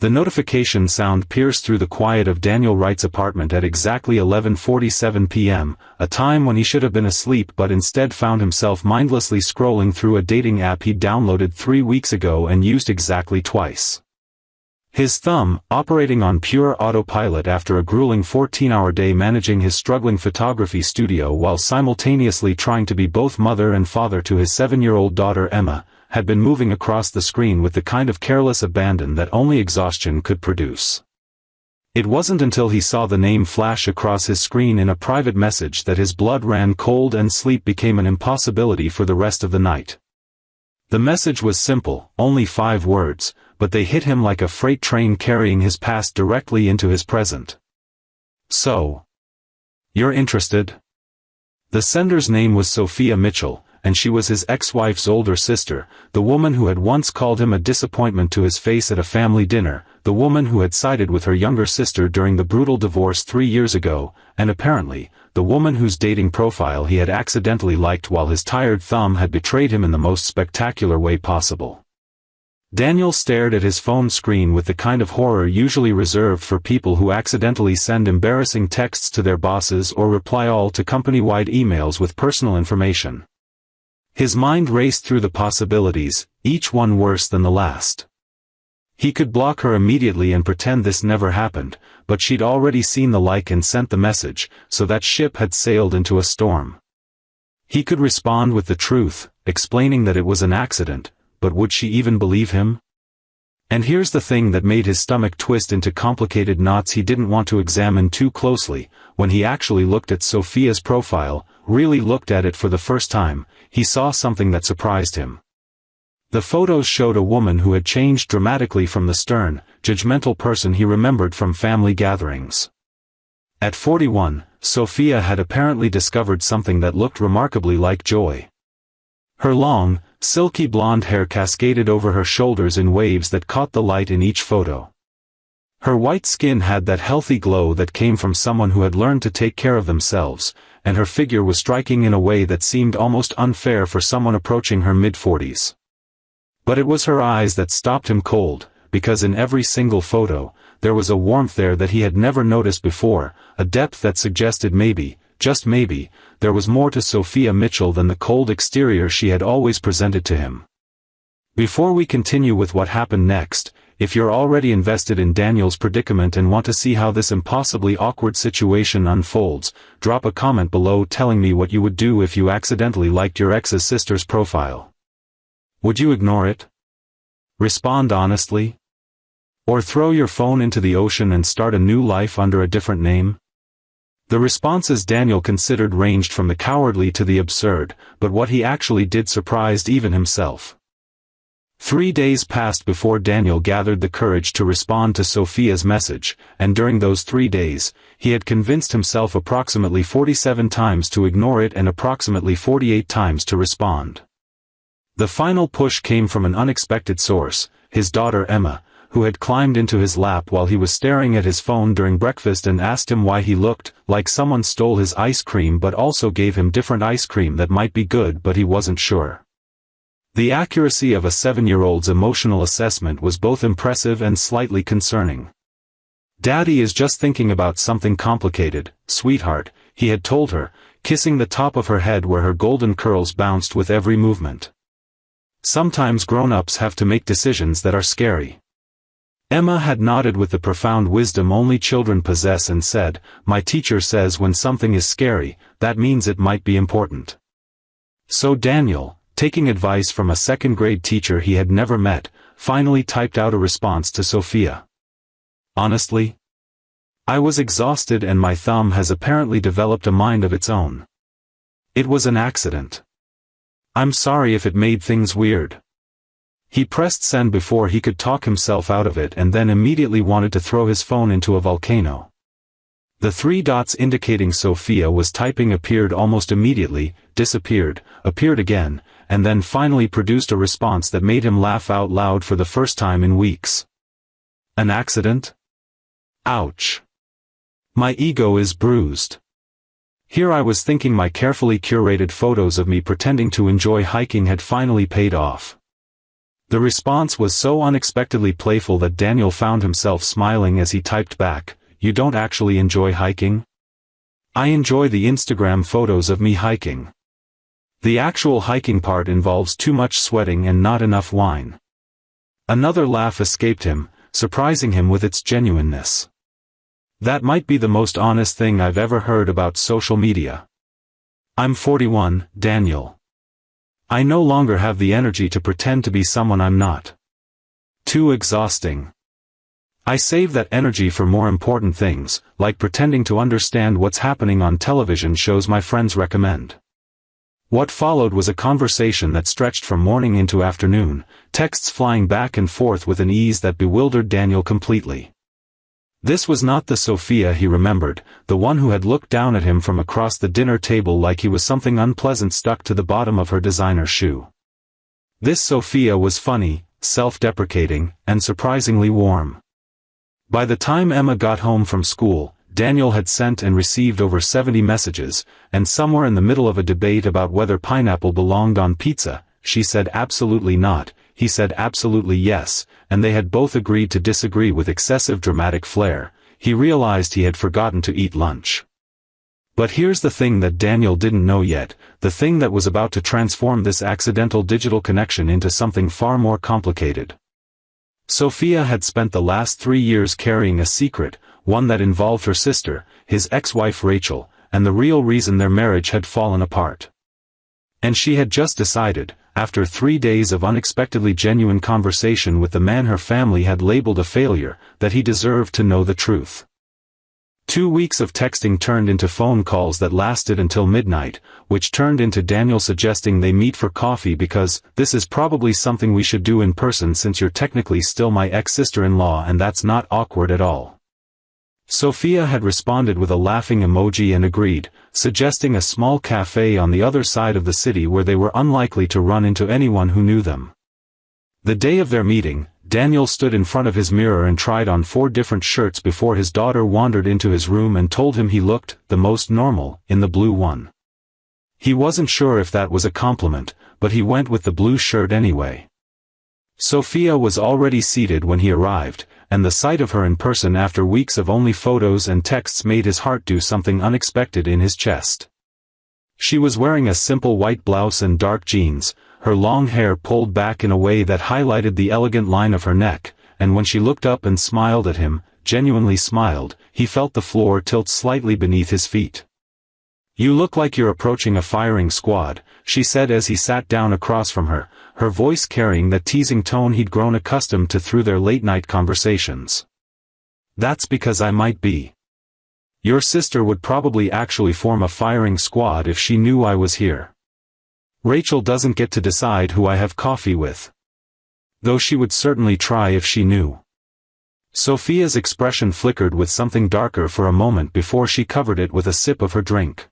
The notification sound pierced through the quiet of Daniel Wright's apartment at exactly 11:47 p.m., a time when he should have been asleep but instead found himself mindlessly scrolling through a dating app he'd downloaded 3 weeks ago and used exactly twice. His thumb, operating on pure autopilot after a grueling 14-hour day managing his struggling photography studio while simultaneously trying to be both mother and father to his 7-year-old daughter Emma, had been moving across the screen with the kind of careless abandon that only exhaustion could produce. It wasn't until he saw the name flash across his screen in a private message that his blood ran cold and sleep became an impossibility for the rest of the night. The message was simple, only 5 words, but they hit him like a freight train carrying his past directly into his present. So, you're interested? The sender's name was Sophia Mitchell, and she was his ex-wife's older sister, the woman who had once called him a disappointment to his face at a family dinner, the woman who had sided with her younger sister during the brutal divorce 3 years ago, and apparently, the woman whose dating profile he had accidentally liked while his tired thumb had betrayed him in the most spectacular way possible. Daniel stared at his phone screen with the kind of horror usually reserved for people who accidentally send embarrassing texts to their bosses or reply all to company-wide emails with personal information. His mind raced through the possibilities, each one worse than the last. He could block her immediately and pretend this never happened, but she'd already seen the like and sent the message, so that ship had sailed into a storm. He could respond with the truth, explaining that it was an accident, but would she even believe him? And here's the thing that made his stomach twist into complicated knots he didn't want to examine too closely. When he actually looked at Sophia's profile, really looked at it for the first time, he saw something that surprised him. The photos showed a woman who had changed dramatically from the stern, judgmental person he remembered from family gatherings. At 41, Sophia had apparently discovered something that looked remarkably like joy. Her long, silky blonde hair cascaded over her shoulders in waves that caught the light in each photo. Her white skin had that healthy glow that came from someone who had learned to take care of themselves, and her figure was striking in a way that seemed almost unfair for someone approaching her mid-40s. But it was her eyes that stopped him cold, because in every single photo, there was a warmth there that he had never noticed before, a depth that suggested maybe, just maybe, there was more to Sophia Mitchell than the cold exterior she had always presented to him. Before we continue with what happened next, if you're already invested in Daniel's predicament and want to see how this impossibly awkward situation unfolds, drop a comment below telling me what you would do if you accidentally liked your ex's sister's profile. Would you ignore it? Respond honestly? Or throw your phone into the ocean and start a new life under a different name? The responses Daniel considered ranged from the cowardly to the absurd, but what he actually did surprised even himself. 3 days passed before Daniel gathered the courage to respond to Sophia's message, and during those 3 days, he had convinced himself approximately 47 times to ignore it and approximately 48 times to respond. The final push came from an unexpected source, his daughter Emma, who had climbed into his lap while he was staring at his phone during breakfast and asked him why he looked like someone stole his ice cream but also gave him different ice cream that might be good but he wasn't sure. The accuracy of a 7-year-old's emotional assessment was both impressive and slightly concerning. "Daddy is just thinking about something complicated, sweetheart," he had told her, kissing the top of her head where her golden curls bounced with every movement. "Sometimes grown-ups have to make decisions that are scary." Emma had nodded with the profound wisdom only children possess and said, "My teacher says when something is scary, that means it might be important." So Daniel, taking advice from a second-grade teacher he had never met, finally typed out a response to Sophia. "Honestly? I was exhausted and my thumb has apparently developed a mind of its own. It was an accident. I'm sorry if it made things weird." He pressed send before he could talk himself out of it and then immediately wanted to throw his phone into a volcano. The 3 dots indicating Sophia was typing appeared almost immediately, disappeared, appeared again, and then finally produced a response that made him laugh out loud for the first time in weeks. "An accident? Ouch. My ego is bruised. Here I was thinking my carefully curated photos of me pretending to enjoy hiking had finally paid off. The response was so unexpectedly playful that Daniel found himself smiling as he typed back, "You don't actually enjoy hiking?" "I enjoy the Instagram photos of me hiking. The actual hiking part involves too much sweating and not enough wine." Another laugh escaped him, surprising him with its genuineness. "That might be the most honest thing I've ever heard about social media. I'm 41, Daniel. I no longer have the energy to pretend to be someone I'm not. Too exhausting. I save that energy for more important things, like pretending to understand what's happening on television shows my friends recommend." What followed was a conversation that stretched from morning into afternoon, texts flying back and forth with an ease that bewildered Daniel completely. This was not the Sophia he remembered, the one who had looked down at him from across the dinner table like he was something unpleasant stuck to the bottom of her designer shoe. This Sophia was funny, self-deprecating, and surprisingly warm. By the time Emma got home from school, Daniel had sent and received over 70 messages, and somewhere in the middle of a debate about whether pineapple belonged on pizza, she said absolutely not, he said absolutely yes, and they had both agreed to disagree with excessive dramatic flair. He realized he had forgotten to eat lunch. But here's the thing that Daniel didn't know yet, the thing that was about to transform this accidental digital connection into something far more complicated. Sophia had spent the last 3 years carrying a secret, one that involved her sister, his ex-wife Rachel, and the real reason their marriage had fallen apart. And she had just decided, after 3 days of unexpectedly genuine conversation with the man her family had labeled a failure, that he deserved to know the truth. 2 weeks of texting turned into phone calls that lasted until midnight, which turned into Daniel suggesting they meet for coffee because, "This is probably something we should do in person since you're technically still my ex-sister-in-law and that's not awkward at all." Sophia had responded with a laughing emoji and agreed, suggesting a small cafe on the other side of the city where they were unlikely to run into anyone who knew them. The day of their meeting, Daniel stood in front of his mirror and tried on 4 different shirts before his daughter wandered into his room and told him he looked the most normal in the blue one. He wasn't sure if that was a compliment, but he went with the blue shirt anyway. Sophia was already seated when he arrived, and the sight of her in person after weeks of only photos and texts made his heart do something unexpected in his chest. She was wearing a simple white blouse and dark jeans, her long hair pulled back in a way that highlighted the elegant line of her neck, and when she looked up and smiled at him, genuinely smiled, he felt the floor tilt slightly beneath his feet. "You look like you're approaching a firing squad," she said as he sat down across from her, her voice carrying that teasing tone he'd grown accustomed to through their late-night conversations. "That's because I might be. Your sister would probably actually form a firing squad if she knew I was here. Rachel doesn't get to decide who I have coffee with. Though she would certainly try if she knew." Sophia's expression flickered with something darker for a moment before she covered it with a sip of her drink.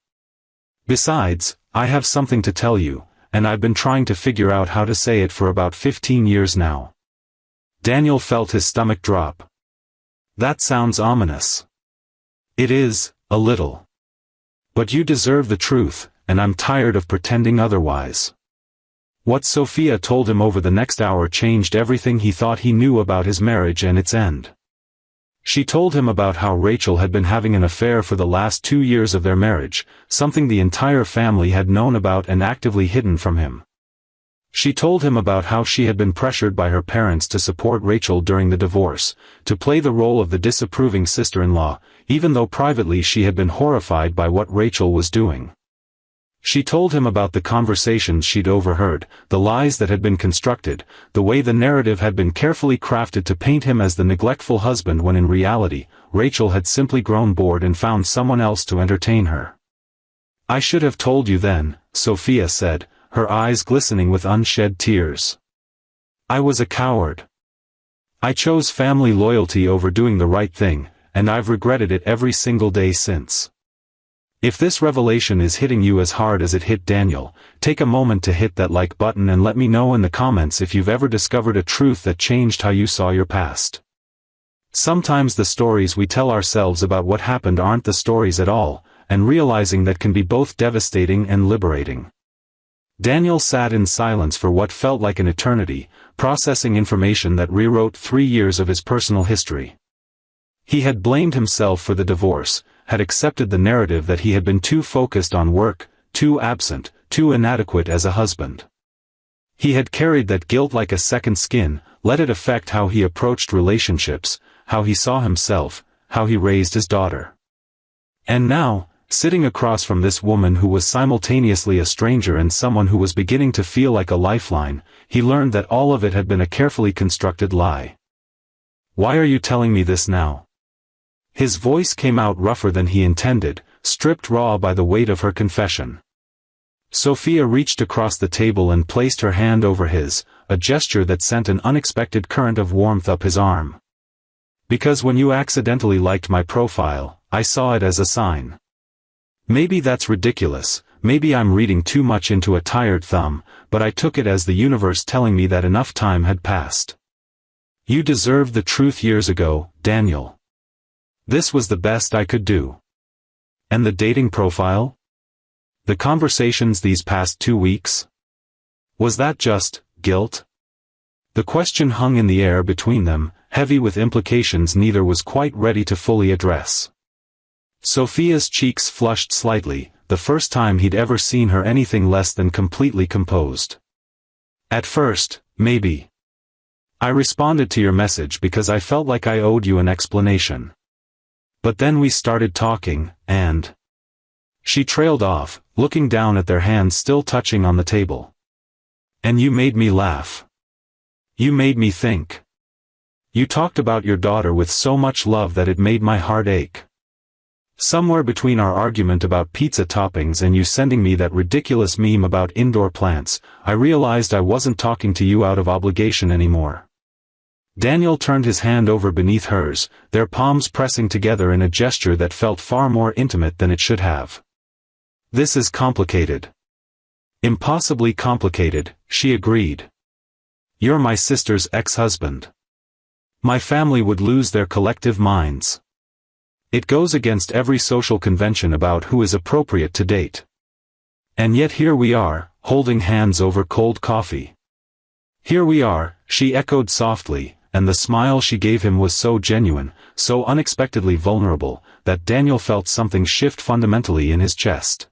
"Besides, I have something to tell you, and I've been trying to figure out how to say it for about 15 years now." Daniel felt his stomach drop. "That sounds ominous." "It is, a little. But you deserve the truth, and I'm tired of pretending otherwise." What Sophia told him over the next hour changed everything he thought he knew about his marriage and its end. She told him about how Rachel had been having an affair for the last 2 years of their marriage, something the entire family had known about and actively hidden from him. She told him about how she had been pressured by her parents to support Rachel during the divorce, to play the role of the disapproving sister-in-law, even though privately she had been horrified by what Rachel was doing. She told him about the conversations she'd overheard, the lies that had been constructed, the way the narrative had been carefully crafted to paint him as the neglectful husband when in reality, Rachel had simply grown bored and found someone else to entertain her. "I should have told you then," Sophia said, her eyes glistening with unshed tears. "I was a coward. I chose family loyalty over doing the right thing, and I've regretted it every single day since." If this revelation is hitting you as hard as it hit Daniel, take a moment to hit that like button and let me know in the comments if you've ever discovered a truth that changed how you saw your past. Sometimes the stories we tell ourselves about what happened aren't the stories at all, and realizing that can be both devastating and liberating. Daniel sat in silence for what felt like an eternity, processing information that rewrote 3 years of his personal history. He had blamed himself for the divorce, had accepted the narrative that he had been too focused on work, too absent, too inadequate as a husband. He had carried that guilt like a second skin, let it affect how he approached relationships, how he saw himself, how he raised his daughter. And now, sitting across from this woman who was simultaneously a stranger and someone who was beginning to feel like a lifeline, he learned that all of it had been a carefully constructed lie. "Why are you telling me this now?" His voice came out rougher than he intended, stripped raw by the weight of her confession. Sophia reached across the table and placed her hand over his, a gesture that sent an unexpected current of warmth up his arm. "Because when you accidentally liked my profile, I saw it as a sign. Maybe that's ridiculous, maybe I'm reading too much into a tired thumb, but I took it as the universe telling me that enough time had passed. You deserved the truth years ago, Daniel. This was the best I could do." And the dating profile? The conversations these past 2 weeks? Was that just guilt? The question hung in the air between them, heavy with implications neither was quite ready to fully address. Sophia's cheeks flushed slightly, the first time he'd ever seen her anything less than completely composed. "At first, maybe. I responded to your message because I felt like I owed you an explanation. But then we started talking, and..." She trailed off, looking down at their hands still touching on the table. "And you made me laugh. You made me think. You talked about your daughter with so much love that it made my heart ache. Somewhere between our argument about pizza toppings and you sending me that ridiculous meme about indoor plants, I realized I wasn't talking to you out of obligation anymore." Daniel turned his hand over beneath hers, their palms pressing together in a gesture that felt far more intimate than it should have. "This is complicated." "Impossibly complicated," she agreed. "You're my sister's ex-husband. My family would lose their collective minds. It goes against every social convention about who is appropriate to date. And yet here we are, holding hands over cold coffee." "Here we are," she echoed softly, and the smile she gave him was so genuine, so unexpectedly vulnerable, that Daniel felt something shift fundamentally in his chest.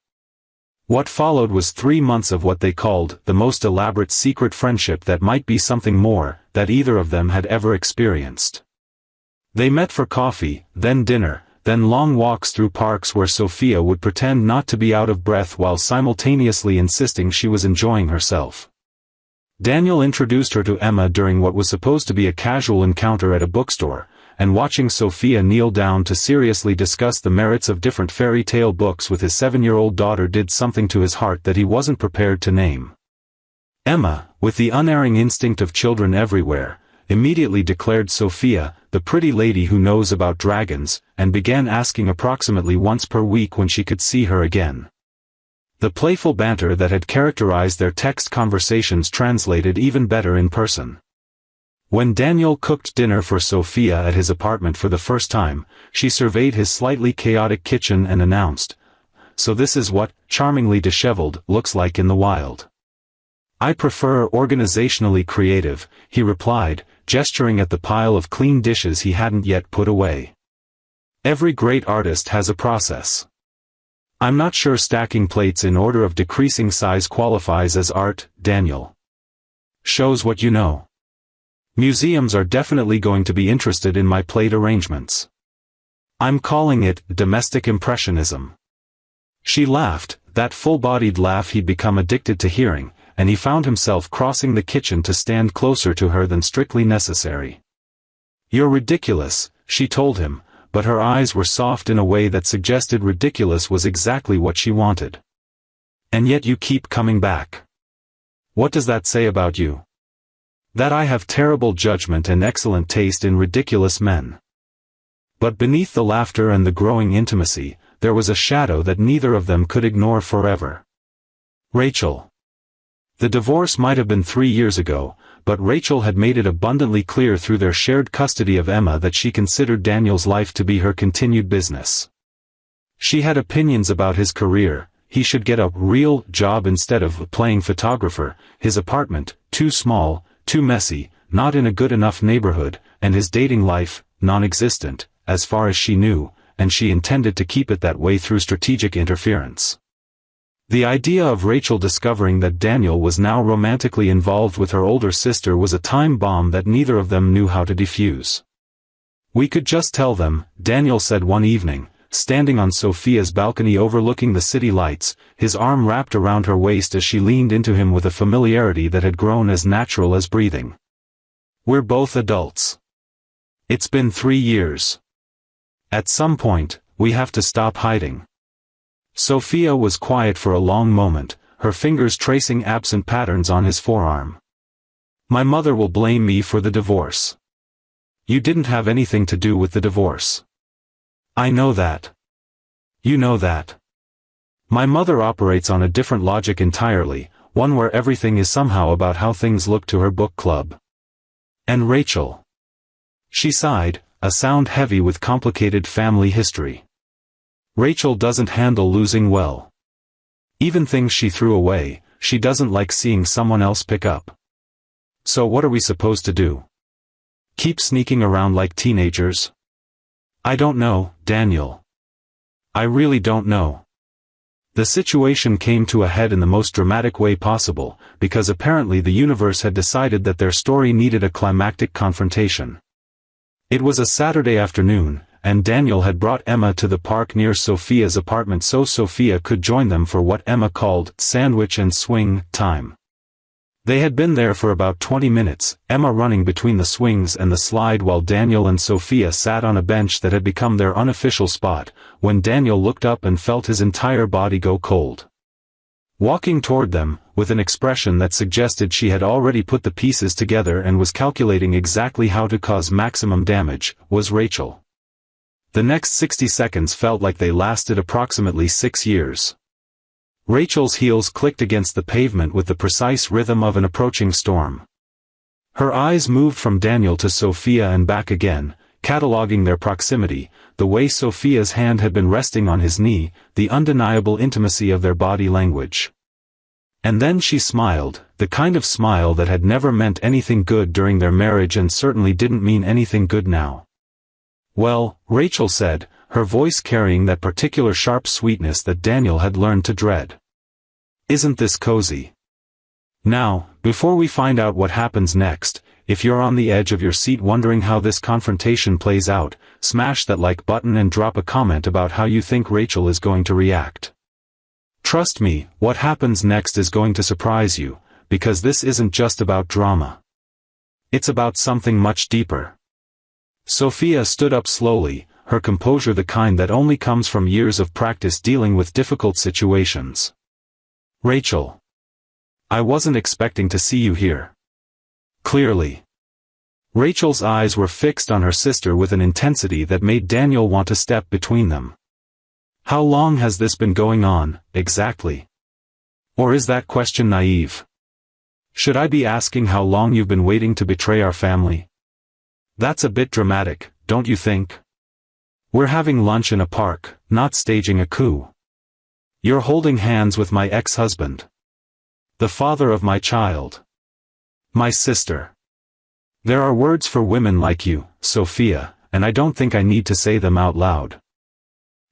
What followed was 3 months of what they called the most elaborate secret friendship that might be something more that either of them had ever experienced. They met for coffee, then dinner, then long walks through parks where Sophia would pretend not to be out of breath while simultaneously insisting she was enjoying herself. Daniel introduced her to Emma during what was supposed to be a casual encounter at a bookstore, and watching Sophia kneel down to seriously discuss the merits of different fairy tale books with his 7-year-old daughter did something to his heart that he wasn't prepared to name. Emma, with the unerring instinct of children everywhere, immediately declared Sophia, the pretty lady who knows about dragons, and began asking approximately once per week when she could see her again. The playful banter that had characterized their text conversations translated even better in person. When Daniel cooked dinner for Sophia at his apartment for the first time, she surveyed his slightly chaotic kitchen and announced, "So this is what, charmingly disheveled, looks like in the wild." "I prefer organizationally creative," he replied, gesturing at the pile of clean dishes he hadn't yet put away. "Every great artist has a process. I'm not sure stacking plates in order of decreasing size qualifies as art, Daniel. Shows what you know. Museums are definitely going to be interested in my plate arrangements. I'm calling it domestic impressionism." She laughed, that full-bodied laugh he'd become addicted to hearing, and he found himself crossing the kitchen to stand closer to her than strictly necessary. "You're ridiculous," she told him, but her eyes were soft in a way that suggested ridiculous was exactly what she wanted. "And yet you keep coming back. What does that say about you?" "That I have terrible judgment and excellent taste in ridiculous men." But beneath the laughter and the growing intimacy, there was a shadow that neither of them could ignore forever. Rachel. The divorce might have been 3 years ago, but Rachel had made it abundantly clear through their shared custody of Emma that she considered Daniel's life to be her continued business. She had opinions about his career, he should get a real job instead of playing photographer, his apartment, too small, too messy, not in a good enough neighborhood, and his dating life, non-existent, as far as she knew, and she intended to keep it that way through strategic interference. The idea of Rachel discovering that Daniel was now romantically involved with her older sister was a time bomb that neither of them knew how to defuse. "We could just tell them," Daniel said one evening, standing on Sophia's balcony overlooking the city lights, his arm wrapped around her waist as she leaned into him with a familiarity that had grown as natural as breathing. "We're both adults. It's been 3 years. At some point, we have to stop hiding." Sophia was quiet for a long moment, her fingers tracing absent patterns on his forearm. "My mother will blame me for the divorce." "You didn't have anything to do with the divorce." "I know that." "You know that." "My mother operates on a different logic entirely, one where everything is somehow about how things look to her book club." "And Rachel?" She sighed, a sound heavy with complicated family history. "Rachel doesn't handle losing well. Even things she threw away, she doesn't like seeing someone else pick up." "So what are we supposed to do? Keep sneaking around like teenagers?" "I don't know, Daniel. I really don't know." The situation came to a head in the most dramatic way possible, because apparently the universe had decided that their story needed a climactic confrontation. It was a Saturday afternoon, and Daniel had brought Emma to the park near Sophia's apartment so Sophia could join them for what Emma called sandwich and swing time. They had been there for about 20 minutes, Emma running between the swings and the slide while Daniel and Sophia sat on a bench that had become their unofficial spot, when Daniel looked up and felt his entire body go cold. Walking toward them, with an expression that suggested she had already put the pieces together and was calculating exactly how to cause maximum damage, was Rachel. The next 60 seconds felt like they lasted approximately 6 years. Rachel's heels clicked against the pavement with the precise rhythm of an approaching storm. Her eyes moved from Daniel to Sophia and back again, cataloging their proximity, the way Sophia's hand had been resting on his knee, the undeniable intimacy of their body language. And then she smiled, the kind of smile that had never meant anything good during their marriage and certainly didn't mean anything good now. "Well," Rachel said, her voice carrying that particular sharp sweetness that Daniel had learned to dread. "Isn't this cozy? Now, before we find out what happens next, if you're on the edge of your seat wondering how this confrontation plays out, smash that like button and drop a comment about how you think Rachel is going to react. Trust me, what happens next is going to surprise you, because this isn't just about drama. It's about something much deeper." Sophia stood up slowly, her composure the kind that only comes from years of practice dealing with difficult situations. "Rachel. I wasn't expecting to see you here." "Clearly." Rachel's eyes were fixed on her sister with an intensity that made Daniel want to step between them. "How long has this been going on, exactly? Or is that question naive? Should I be asking how long you've been waiting to betray our family? That's a bit dramatic, don't you think? We're having lunch in a park, not staging a coup. You're holding hands with my ex-husband. The father of my child. My sister. There are words for women like you, Sophia, and I don't think I need to say them out loud."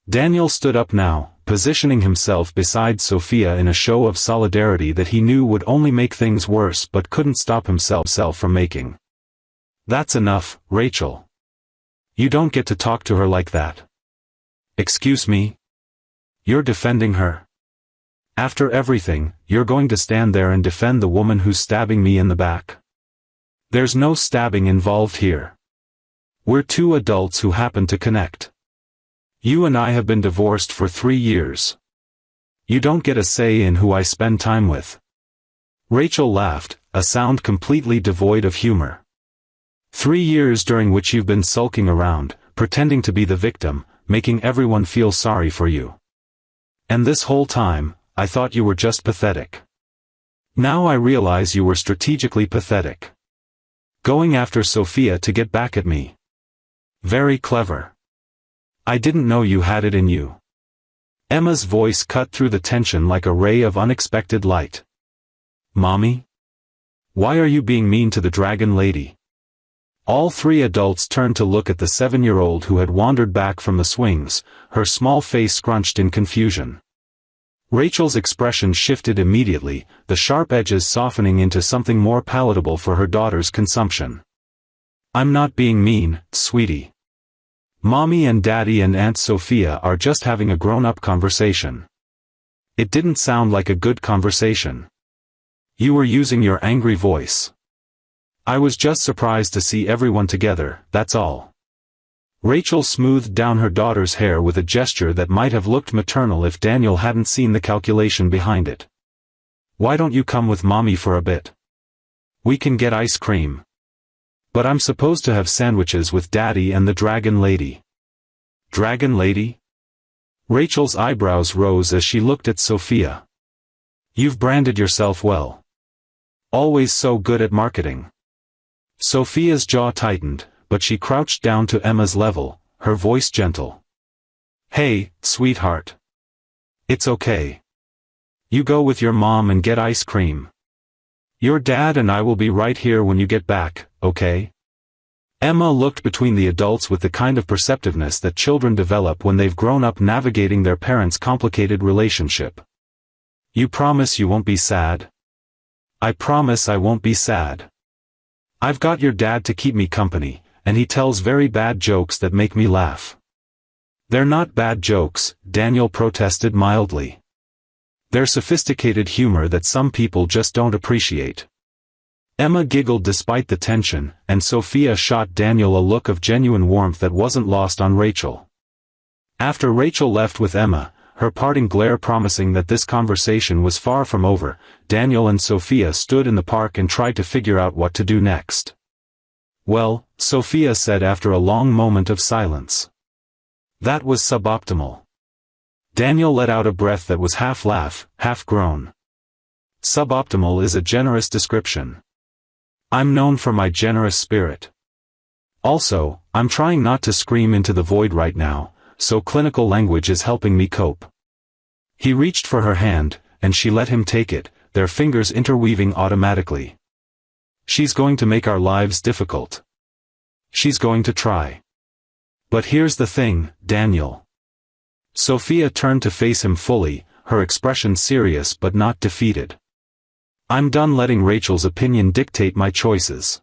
Daniel stood up now, positioning himself beside Sophia in a show of solidarity that he knew would only make things worse but couldn't stop himself from making. "That's enough, Rachel. You don't get to talk to her like that." "Excuse me? You're defending her? After everything, you're going to stand there and defend the woman who's stabbing me in the back?" "There's no stabbing involved here. We're two adults who happen to connect. You and I have been divorced for 3 years. You don't get a say in who I spend time with." Rachel laughed, a sound completely devoid of humor. 3 years during which you've been sulking around, pretending to be the victim, making everyone feel sorry for you. And this whole time, I thought you were just pathetic. Now I realize you were strategically pathetic. Going after Sophia to get back at me. Very clever. I didn't know you had it in you. Emma's voice cut through the tension like a ray of unexpected light. Mommy? Why are you being mean to the dragon lady? All three adults turned to look at the 7-year-old who had wandered back from the swings, her small face scrunched in confusion. Rachel's expression shifted immediately, the sharp edges softening into something more palatable for her daughter's consumption. I'm not being mean, sweetie. Mommy and Daddy and Aunt Sophia are just having a grown-up conversation. It didn't sound like a good conversation. You were using your angry voice. I was just surprised to see everyone together, that's all. Rachel smoothed down her daughter's hair with a gesture that might have looked maternal if Daniel hadn't seen the calculation behind it. Why don't you come with Mommy for a bit? We can get ice cream. But I'm supposed to have sandwiches with Daddy and the dragon lady. Dragon lady? Rachel's eyebrows rose as she looked at Sophia. You've branded yourself well. Always so good at marketing. Sophia's jaw tightened, but she crouched down to Emma's level, her voice gentle. Hey, sweetheart. It's okay. You go with your mom and get ice cream. Your dad and I will be right here when you get back, okay? Emma looked between the adults with the kind of perceptiveness that children develop when they've grown up navigating their parents' complicated relationship. You promise you won't be sad? I promise I won't be sad. I've got your dad to keep me company, and he tells very bad jokes that make me laugh. They're not bad jokes, Daniel protested mildly. They're sophisticated humor that some people just don't appreciate. Emma giggled despite the tension, and Sophia shot Daniel a look of genuine warmth that wasn't lost on Rachel. After Rachel left with Emma, her parting glare promising that this conversation was far from over, Daniel and Sophia stood in the park and tried to figure out what to do next. Well, Sophia said after a long moment of silence. That was suboptimal. Daniel let out a breath that was half laugh, half groan. Suboptimal is a generous description. I'm known for my generous spirit. Also, I'm trying not to scream into the void right now, so clinical language is helping me cope. He reached for her hand, and she let him take it, their fingers interweaving automatically. She's going to make our lives difficult. She's going to try. But here's the thing, Daniel. Sophia turned to face him fully, her expression serious but not defeated. I'm done letting Rachel's opinion dictate my choices.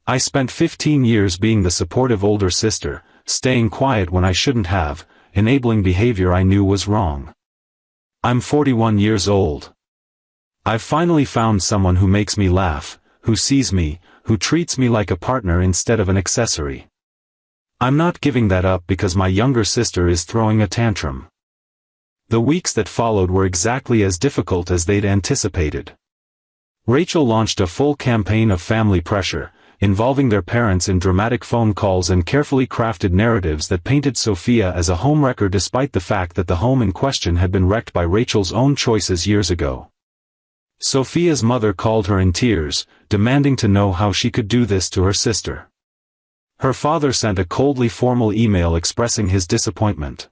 I spent 15 years being the supportive older sister, staying quiet when I shouldn't have, enabling behavior I knew was wrong. I'm 41 years old. I've finally found someone who makes me laugh, who sees me, who treats me like a partner instead of an accessory. I'm not giving that up because my younger sister is throwing a tantrum. The weeks that followed were exactly as difficult as they'd anticipated. Rachel launched a full campaign of family pressure, involving their parents in dramatic phone calls and carefully crafted narratives that painted Sophia as a homewrecker despite the fact that the home in question had been wrecked by Rachel's own choices years ago. Sophia's mother called her in tears, demanding to know how she could do this to her sister. Her father sent a coldly formal email expressing his disappointment.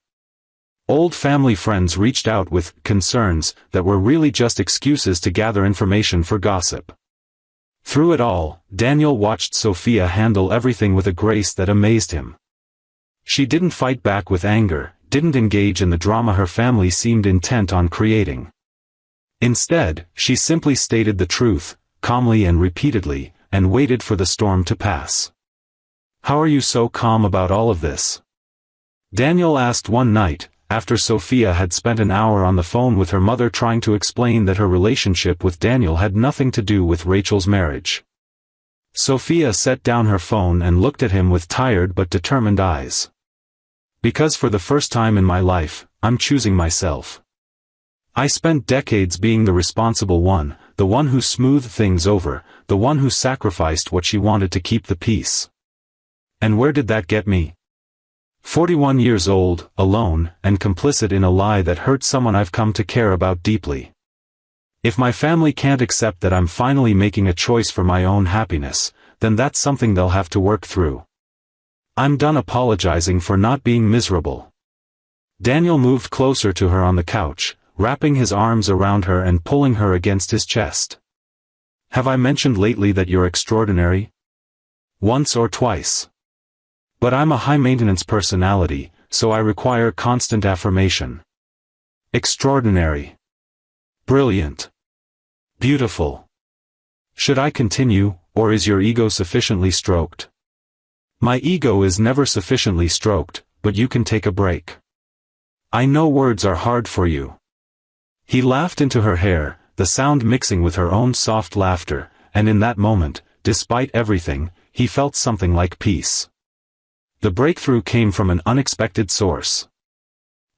Old family friends reached out with concerns that were really just excuses to gather information for gossip. Through it all, Daniel watched Sophia handle everything with a grace that amazed him. She didn't fight back with anger, didn't engage in the drama her family seemed intent on creating. Instead, she simply stated the truth, calmly and repeatedly, and waited for the storm to pass. How are you so calm about all of this? Daniel asked one night, after Sophia had spent an hour on the phone with her mother trying to explain that her relationship with Daniel had nothing to do with Rachel's marriage. Sophia set down her phone and looked at him with tired but determined eyes. Because for the first time in my life, I'm choosing myself. I spent decades being the responsible one, the one who smoothed things over, the one who sacrificed what she wanted to keep the peace. And where did that get me? 41 years old, alone, and complicit in a lie that hurt someone I've come to care about deeply. If my family can't accept that I'm finally making a choice for my own happiness, then that's something they'll have to work through. I'm done apologizing for not being miserable. Daniel moved closer to her on the couch, wrapping his arms around her and pulling her against his chest. Have I mentioned lately that you're extraordinary? Once or twice. But I'm a high-maintenance personality, so I require constant affirmation. Extraordinary. Brilliant. Beautiful. Should I continue, or is your ego sufficiently stroked? My ego is never sufficiently stroked, but you can take a break. I know words are hard for you. He laughed into her hair, the sound mixing with her own soft laughter, and in that moment, despite everything, he felt something like peace. The breakthrough came from an unexpected source.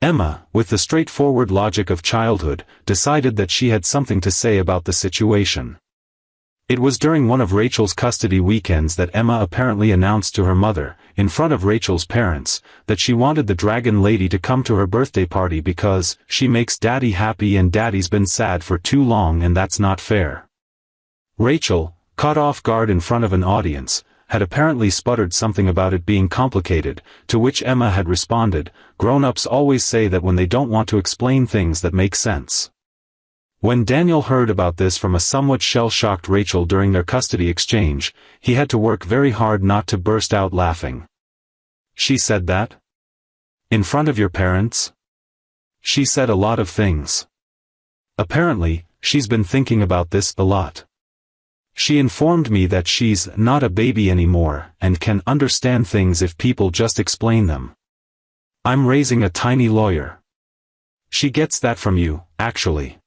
Emma, with the straightforward logic of childhood, decided that she had something to say about the situation. It was during one of Rachel's custody weekends that Emma apparently announced to her mother, in front of Rachel's parents, that she wanted the dragon lady to come to her birthday party because she makes Daddy happy and Daddy's been sad for too long and that's not fair. Rachel, caught off guard in front of an audience, had apparently sputtered something about it being complicated, to which Emma had responded, "Grown-ups always say that when they don't want to explain things that make sense." When Daniel heard about this from a somewhat shell-shocked Rachel during their custody exchange, he had to work very hard not to burst out laughing. She said that? In front of your parents? She said a lot of things. Apparently, she's been thinking about this a lot. She informed me that she's not a baby anymore and can understand things if people just explain them. I'm raising a tiny lawyer. She gets that from you, actually.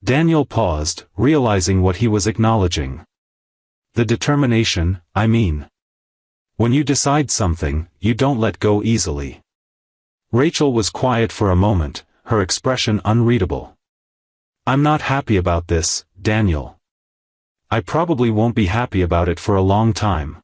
Daniel paused, realizing what he was acknowledging. The determination, I mean. When you decide something, you don't let go easily. Rachel was quiet for a moment, her expression unreadable. I'm not happy about this, Daniel. I probably won't be happy about it for a long time.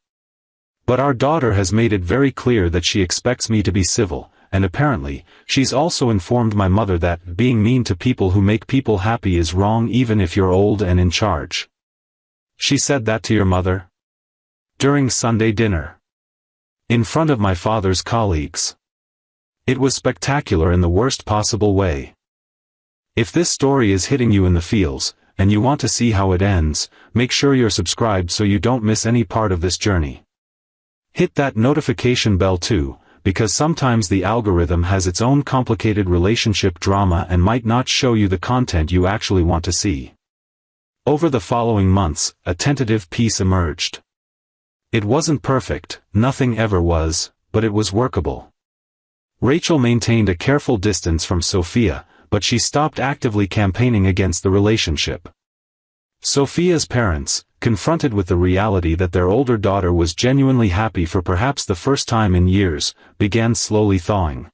But our daughter has made it very clear that she expects me to be civil, and apparently, she's also informed my mother that being mean to people who make people happy is wrong even if you're old and in charge. She said that to your mother? During Sunday dinner. In front of my father's colleagues. It was spectacular in the worst possible way. If this story is hitting you in the feels, and you want to see how it ends, make sure you're subscribed so you don't miss any part of this journey. Hit that notification bell too, because sometimes the algorithm has its own complicated relationship drama and might not show you the content you actually want to see. Over the following months, a tentative peace emerged. It wasn't perfect, nothing ever was, but it was workable. Rachel maintained a careful distance from Sophia, but she stopped actively campaigning against the relationship. Sophia's parents, confronted with the reality that their older daughter was genuinely happy for perhaps the first time in years, began slowly thawing.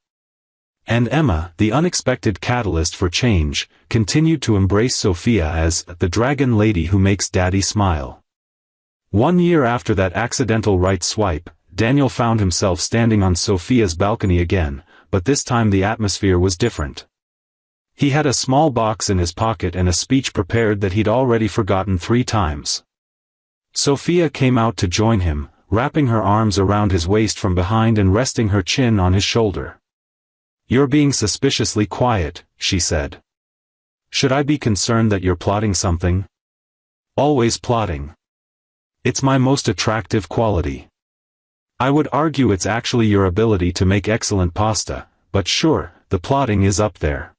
And Emma, the unexpected catalyst for change, continued to embrace Sophia as the dragon lady who makes Daddy smile. 1 year after that accidental right swipe, Daniel found himself standing on Sophia's balcony again, but this time the atmosphere was different. He had a small box in his pocket and a speech prepared that he'd already forgotten 3 times. Sophia came out to join him, wrapping her arms around his waist from behind and resting her chin on his shoulder. "You're being suspiciously quiet," she said. "Should I be concerned that you're plotting something?" "Always plotting. It's my most attractive quality. I would argue it's actually your ability to make excellent pasta, but sure, the plotting is up there."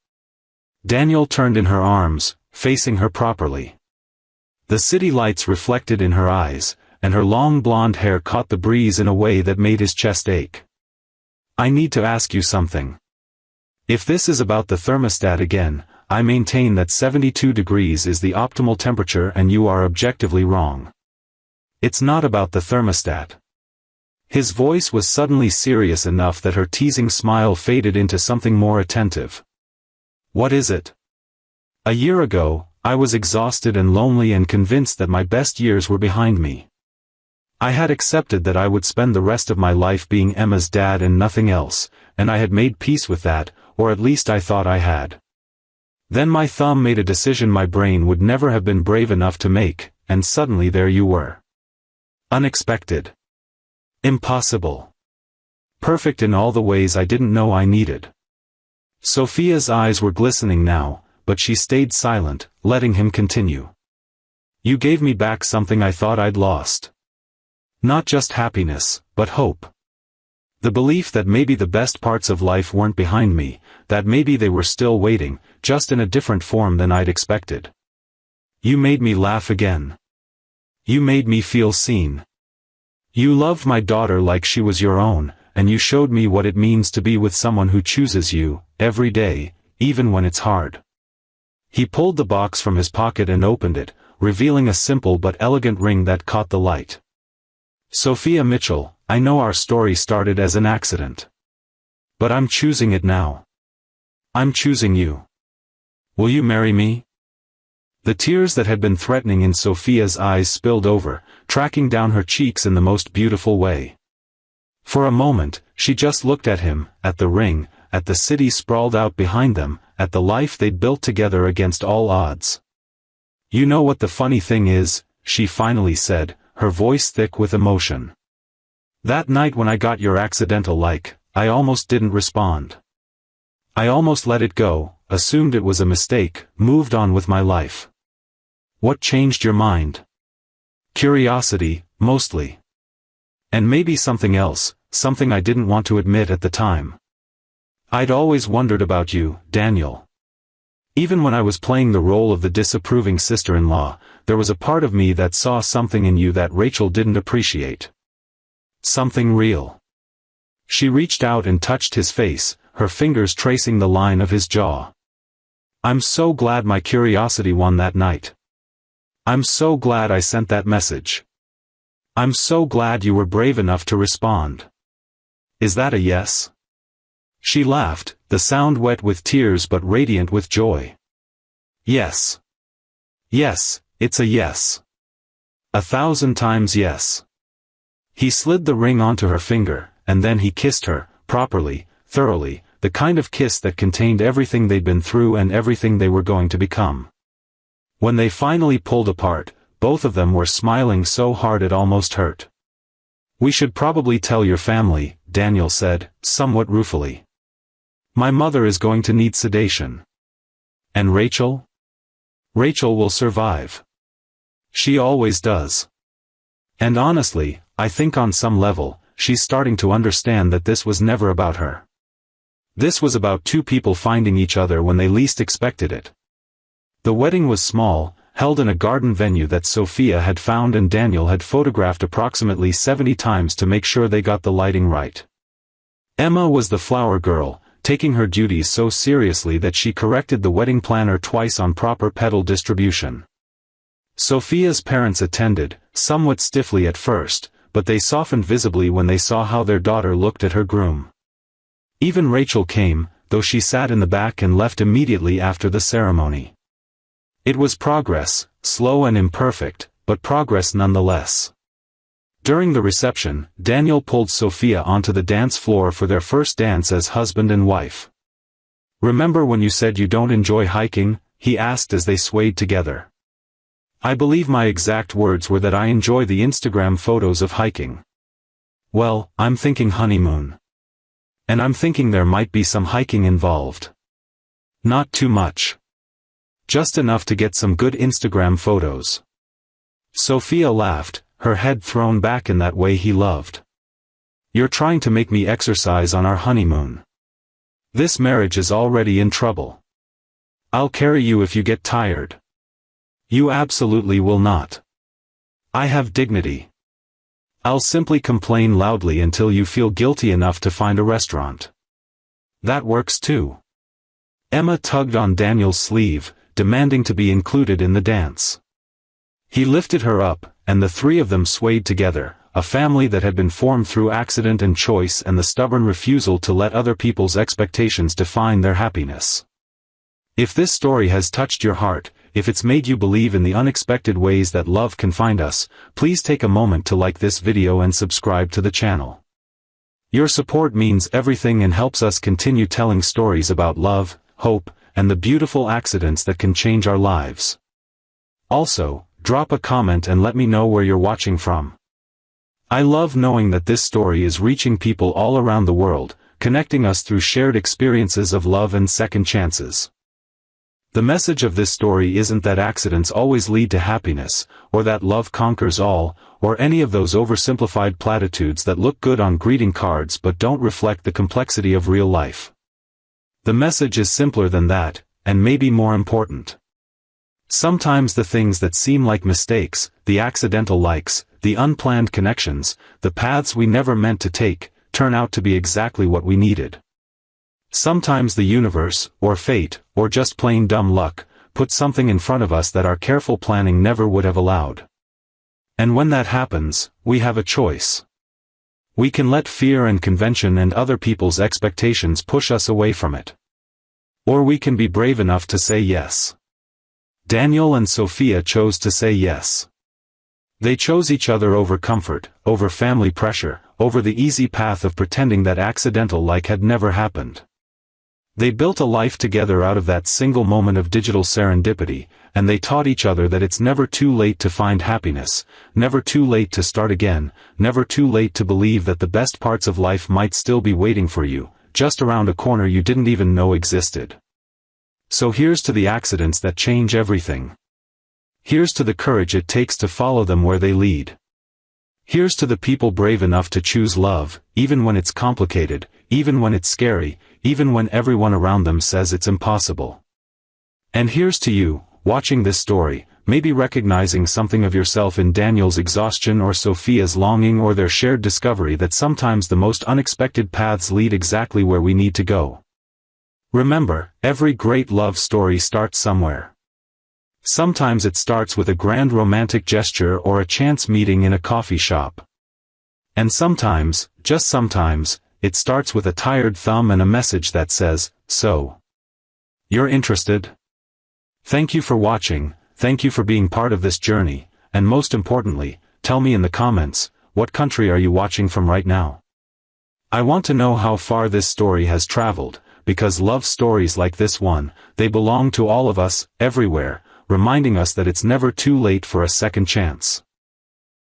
Daniel turned in her arms, facing her properly. The city lights reflected in her eyes, and her long blonde hair caught the breeze in a way that made his chest ache. "I need to ask you something. If this is about the thermostat again, I maintain that 72 degrees is the optimal temperature and you are objectively wrong. It's not about the thermostat." His voice was suddenly serious enough that her teasing smile faded into something more attentive. "What is it?" "A year ago, I was exhausted and lonely and convinced that my best years were behind me. I had accepted that I would spend the rest of my life being Emma's dad and nothing else, and I had made peace with that, or at least I thought I had. Then my thumb made a decision my brain would never have been brave enough to make, and suddenly there you were. Unexpected. Impossible. Perfect in all the ways I didn't know I needed. Sophia's eyes were glistening now, but she stayed silent, letting him continue. You gave me back something I thought I'd lost. Not just happiness, but hope. The belief that maybe the best parts of life weren't behind me, that maybe they were still waiting, just in a different form than I'd expected. You made me laugh again. You made me feel seen. You loved my daughter like she was your own, and you showed me what it means to be with someone who chooses you, every day, even when it's hard. He pulled the box from his pocket and opened it, revealing a simple but elegant ring that caught the light. Sophia Mitchell, I know our story started as an accident. But I'm choosing it now. I'm choosing you. Will you marry me? The tears that had been threatening in Sophia's eyes spilled over, tracking down her cheeks in the most beautiful way. For a moment, she just looked at him, at the ring, at the city sprawled out behind them, at the life they'd built together against all odds. You know what the funny thing is, she finally said, her voice thick with emotion. That night when I got your accidental like, I almost didn't respond. I almost let it go, assumed it was a mistake, moved on with my life. What changed your mind? Curiosity, mostly. And maybe something else, something I didn't want to admit at the time. I'd always wondered about you, Daniel. Even when I was playing the role of the disapproving sister-in-law, there was a part of me that saw something in you that Rachel didn't appreciate. Something real. She reached out and touched his face, her fingers tracing the line of his jaw. I'm so glad my curiosity won that night. I'm so glad I sent that message. I'm so glad you were brave enough to respond. Is that a yes? She laughed, the sound wet with tears but radiant with joy. Yes. Yes, it's a yes. 1,000 times yes. He slid the ring onto her finger, and then he kissed her, properly, thoroughly, the kind of kiss that contained everything they'd been through and everything they were going to become. When they finally pulled apart, both of them were smiling so hard it almost hurt. We should probably tell your family, Daniel said, somewhat ruefully. My mother is going to need sedation. And Rachel? Rachel will survive. She always does. And honestly, I think on some level, she's starting to understand that this was never about her. This was about two people finding each other when they least expected it. The wedding was small, held in a garden venue that Sophia had found and Daniel had photographed approximately 70 times to make sure they got the lighting right. Emma was the flower girl, taking her duties so seriously that she corrected the wedding planner twice on proper petal distribution. Sophia's parents attended, somewhat stiffly at first, but they softened visibly when they saw how their daughter looked at her groom. Even Rachel came, though she sat in the back and left immediately after the ceremony. It was progress, slow and imperfect, but progress nonetheless. During the reception, Daniel pulled Sophia onto the dance floor for their first dance as husband and wife. Remember when you said you don't enjoy hiking? He asked as they swayed together. I believe my exact words were that I enjoy the Instagram photos of hiking. Well, I'm thinking honeymoon. And I'm thinking there might be some hiking involved. Not too much. Just enough to get some good Instagram photos. Sophia laughed, her head thrown back in that way he loved. You're trying to make me exercise on our honeymoon. This marriage is already in trouble. I'll carry you if you get tired. You absolutely will not. I have dignity. I'll simply complain loudly until you feel guilty enough to find a restaurant. That works too. Emma tugged on Daniel's sleeve, demanding to be included in the dance. He lifted her up, and the three of them swayed together, a family that had been formed through accident and choice and the stubborn refusal to let other people's expectations define their happiness. If this story has touched your heart, if it's made you believe in the unexpected ways that love can find us, please take a moment to like this video and subscribe to the channel. Your support means everything and helps us continue telling stories about love, hope, and the beautiful accidents that can change our lives. Also, drop a comment and let me know where you're watching from. I love knowing that this story is reaching people all around the world, connecting us through shared experiences of love and second chances. The message of this story isn't that accidents always lead to happiness, or that love conquers all, or any of those oversimplified platitudes that look good on greeting cards but don't reflect the complexity of real life. The message is simpler than that, and maybe more important. Sometimes the things that seem like mistakes, the accidental likes, the unplanned connections, the paths we never meant to take, turn out to be exactly what we needed. Sometimes the universe, or fate, or just plain dumb luck, puts something in front of us that our careful planning never would have allowed. And when that happens, we have a choice. We can let fear and convention and other people's expectations push us away from it. Or we can be brave enough to say yes. Daniel and Sophia chose to say yes. They chose each other over comfort, over family pressure, over the easy path of pretending that accidental like had never happened. They built a life together out of that single moment of digital serendipity, and they taught each other that it's never too late to find happiness, never too late to start again, never too late to believe that the best parts of life might still be waiting for you, just around a corner you didn't even know existed. So here's to the accidents that change everything. Here's to the courage it takes to follow them where they lead. Here's to the people brave enough to choose love, even when it's complicated, even when it's scary, even when everyone around them says it's impossible. And here's to you, watching this story, maybe recognizing something of yourself in Daniel's exhaustion or Sophia's longing or their shared discovery that sometimes the most unexpected paths lead exactly where we need to go. Remember, every great love story starts somewhere. Sometimes it starts with a grand romantic gesture or a chance meeting in a coffee shop. And sometimes, just sometimes, it starts with a tired thumb and a message that says, "So, you're interested?" Thank you for watching, thank you for being part of this journey, and most importantly, tell me in the comments, what country are you watching from right now? I want to know how far this story has traveled, because love stories like this one, they belong to all of us, everywhere, reminding us that it's never too late for a second chance.